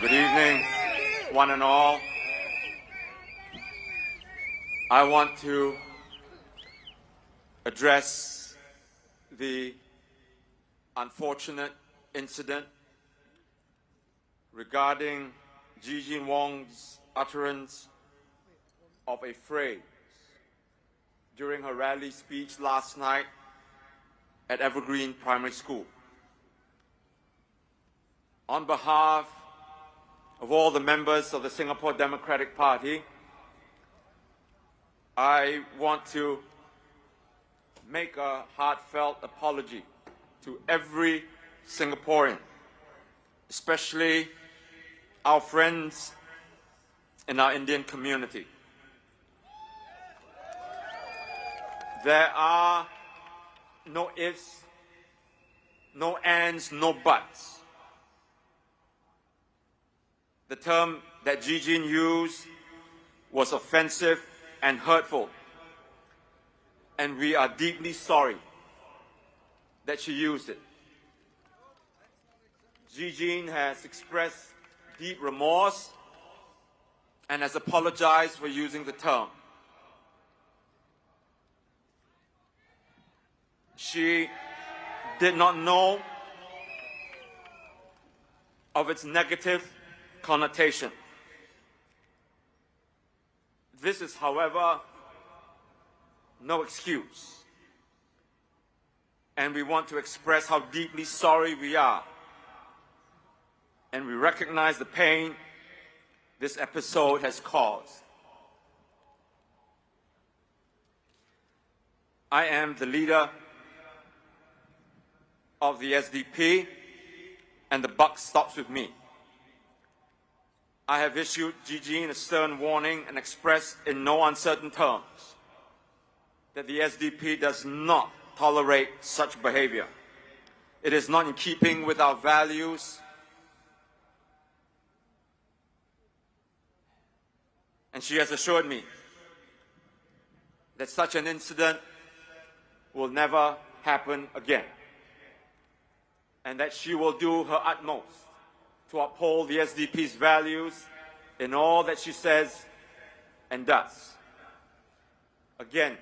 Good evening, one and all. I want to address the unfortunate incident regarding Gigene Wong's utterance of a phrase during her rally speech last night at Evergreen Primary School. On behalf of all the members of the Singapore Democratic Party, I want to make a heartfelt apology to every Singaporean, especially our friends in our Indian community. There are no ifs, no ands, no buts. The term that Gigene used was offensive and hurtful, and we are deeply sorry that she used it. Gigene has expressed deep remorse and has apologized for using the term. She did not know of its negative connotation. This is, however, no excuse, and we want to express how deeply sorry we are, and we recognize the pain this episode has caused. I am the leader of the SDP, and the buck stops with me. I have issued Gigene a stern warning and expressed in no uncertain terms that the SDP does not tolerate such behavior. It is not in keeping with our values, and she has assured me that such an incident will never happen again, and that she will do her utmost to uphold the SDP's values in all that she says and does. Again,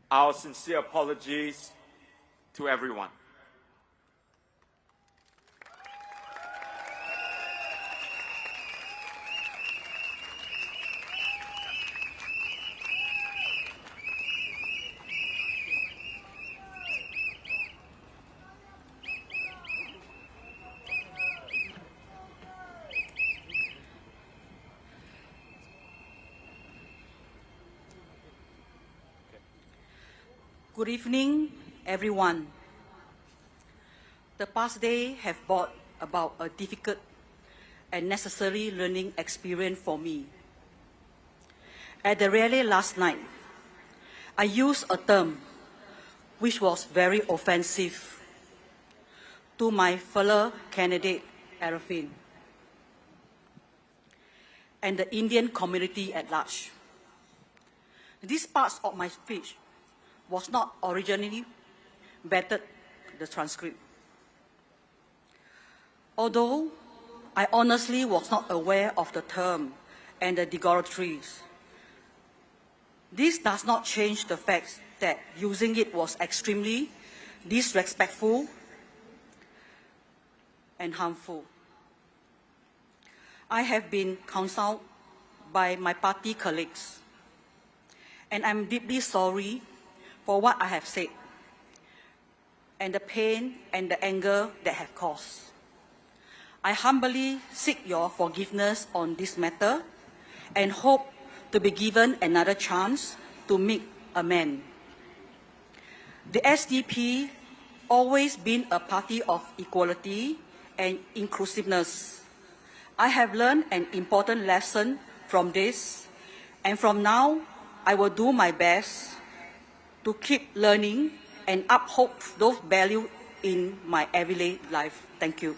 our sincere apologies to everyone. Good evening, everyone. The past day have brought about a difficult and necessary learning experience for me. At the rally last night, I used a term which was very offensive to my fellow candidate, Ariffin, and the Indian community at large. These parts of my speech was not originally vetted the transcript. Although I honestly was not aware of the term and the derogatories, this does not change the fact that using it was extremely disrespectful and harmful. I have been counseled by my party colleagues, and I'm deeply sorry for what I have said, and the pain and the anger that have caused. I humbly seek your forgiveness on this matter and hope to be given another chance to make amends. The SDP always been a party of equality and inclusiveness. I have learned an important lesson from this, and from now I will do my best to keep learning and uphold those values in my everyday life. Thank you.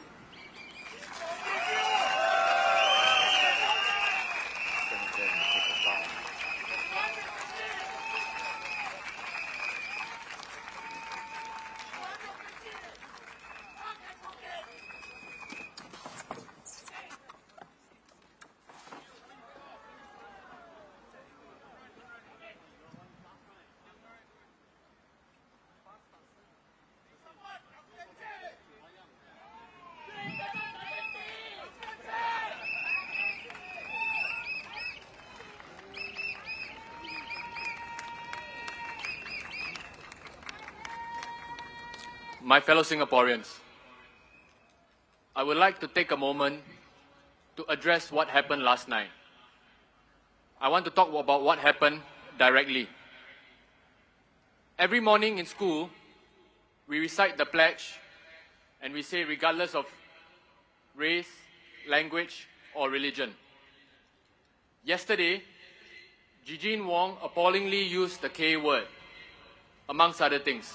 my fellow Singaporeans, I would like to take a moment to address what happened last night. I want to talk about what happened directly. Every morning in school, we recite the pledge and we say regardless of race, language, or religion. Yesterday, Gigene Wong appallingly used the K word, amongst other things.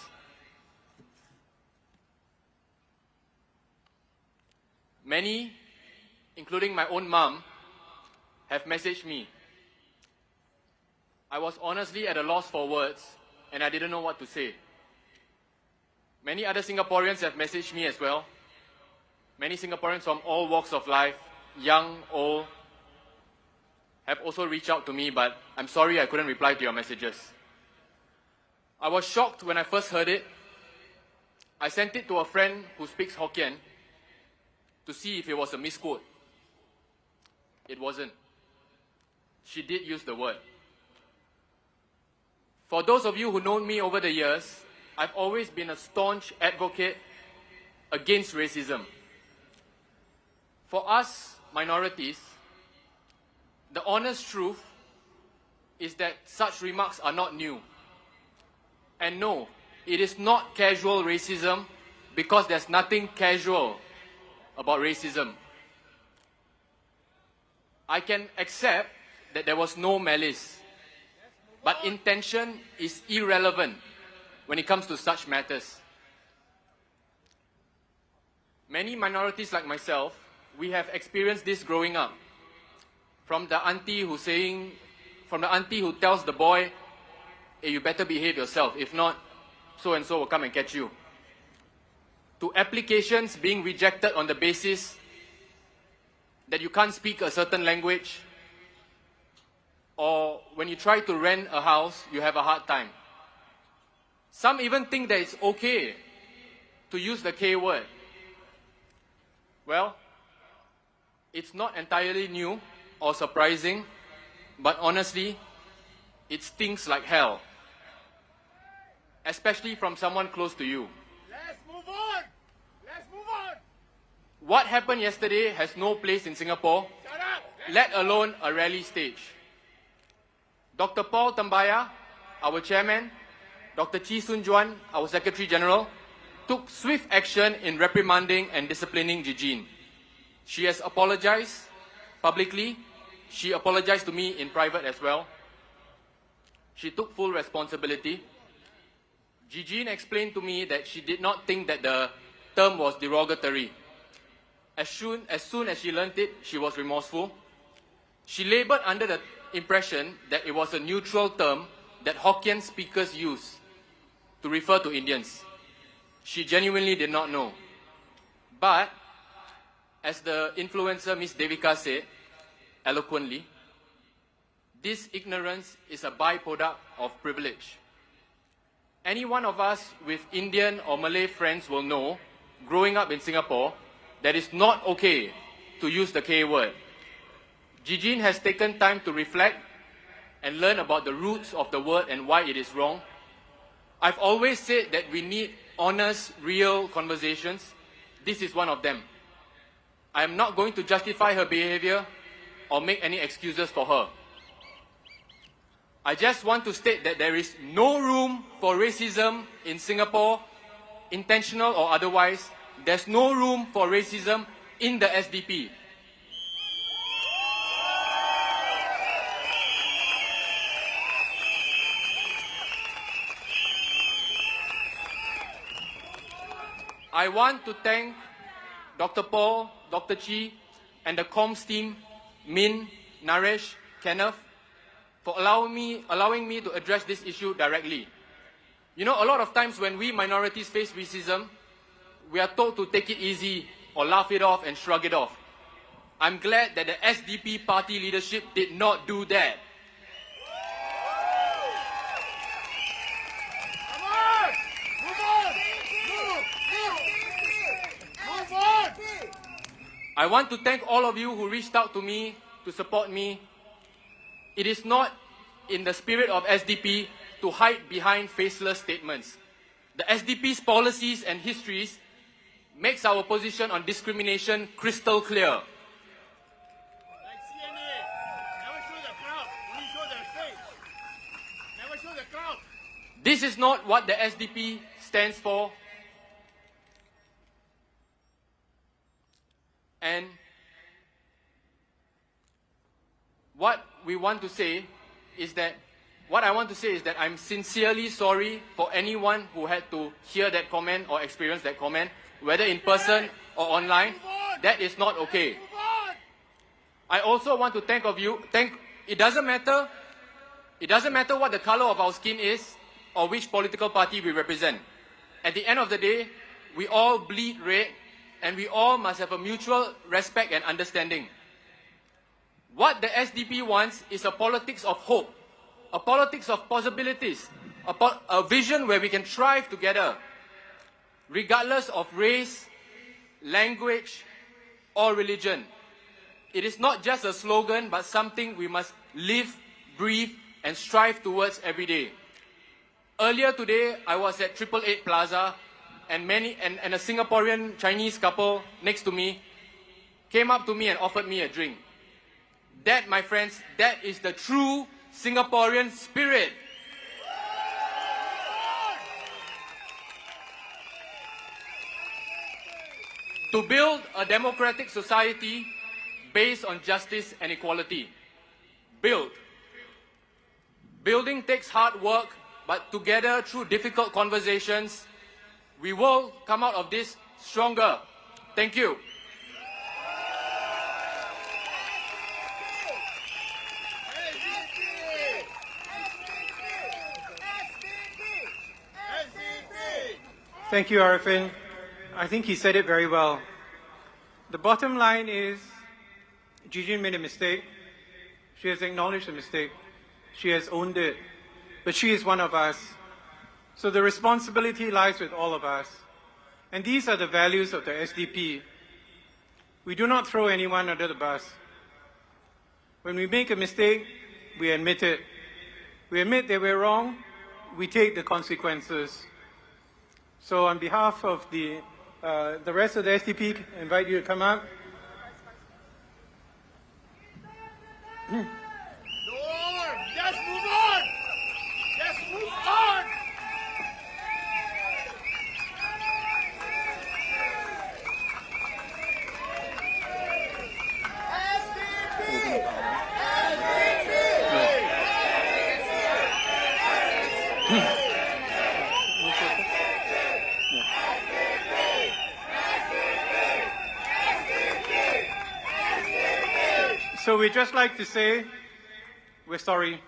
Many, including my own mum, have messaged me. I was honestly at a loss for words and I didn't know what to say. Many other Singaporeans have messaged me as well. Many Singaporeans from all walks of life, young, old, have also reached out to me, but I'm sorry I couldn't reply to your messages. I was shocked when I first heard it. I sent it to a friend who speaks Hokkien to see if it was a misquote. It wasn't. She did use the word. For those of you who know me over the years, I've always been a staunch advocate against racism. For us, minorities, the honest truth is that such remarks are not new. And no, it is not casual racism because there's nothing casual about racism. I can accept that there was no malice, but intention is irrelevant when it comes to such matters. Many minorities like myself, we have experienced this growing up. From the auntie who tells the boy, hey, you better behave yourself, if not, so and so will come and catch you. To applications being rejected on the basis that you can't speak a certain language, or when you try to rent a house, you have a hard time. Some even think that it's okay to use the K word. Well, it's not entirely new or surprising, but honestly, it stings like hell. Especially from someone close to you. Let's move on! Let's move on! What happened yesterday has no place in Singapore, Shut up! let alone a rally stage. Dr. Paul Tambaya, our chairman, Dr. Chee Soon Juan, our Secretary General, took swift action in reprimanding and disciplining Gigene. She has apologized publicly. She apologized to me in private as well. She took full responsibility. Gigene explained to me that she did not think that the term was derogatory. As soon as she learnt it, she was remorseful. She labored under the impression that it was a neutral term that Hokkien speakers use to refer to Indians. She genuinely did not know. But, as the influencer Miss Devika said, eloquently, this ignorance is a byproduct of privilege. Any one of us with Indian or Malay friends will know, growing up in Singapore, that it's not okay to use the K word. Gigene has taken time to reflect and learn about the roots of the word and why it is wrong. I've always said that we need honest, real conversations. This is one of them. I am not going to justify her behaviour or make any excuses for her. I just want to state that there is no room for racism in Singapore, intentional or otherwise. There's no room for racism in the SDP. I want to thank Dr. Paul, Dr. Chee, and the comms team, Min, Naresh, Kenneth, for allowing me to address this issue directly. You know, a lot of times when we minorities face racism, we are told to take it easy or laugh it off and shrug it off. I'm glad that the SDP party leadership did not do that. Come on! Move on! Move on! I want to thank all of you who reached out to me to support me. It is not in the spirit of SDP to hide behind faceless statements. The SDP's policies and histories makes our position on discrimination crystal clear. Like CNA, never show the crowd, only show their face. Never show the crowd. This is not what the SDP stands for. And what I want to say is that I'm sincerely sorry for anyone who had to hear that comment or experience that comment, whether in person or online. That is not okay. Move on! I also want to it doesn't matter what the color of our skin is or which political party we represent. At the end of the day, we all bleed red and we all must have a mutual respect and understanding. What the SDP wants is a politics of hope, a politics of possibilities, a vision where we can thrive together, regardless of race, language, or religion. It is not just a slogan, but something we must live, breathe, and strive towards every day. Earlier today, I was at 888 Plaza, and a Singaporean Chinese couple next to me came up to me and offered me a drink. That, my friends, that is the true Singaporean spirit. To build a democratic society based on justice and equality. Building takes hard work, but together through difficult conversations, we will come out of this stronger. Thank you. Thank you, Ariffin. I think he said it very well. The bottom line is, Gigene made a mistake. She has acknowledged the mistake. She has owned it. But she is one of us. So the responsibility lies with all of us. And these are the values of the SDP. We do not throw anyone under the bus. When we make a mistake, we admit it. We admit that we're wrong. We take the consequences. So on behalf of the rest of the SDP, I invite you to come up. No, just move on! Just move on! So we'd just like to say, we're sorry.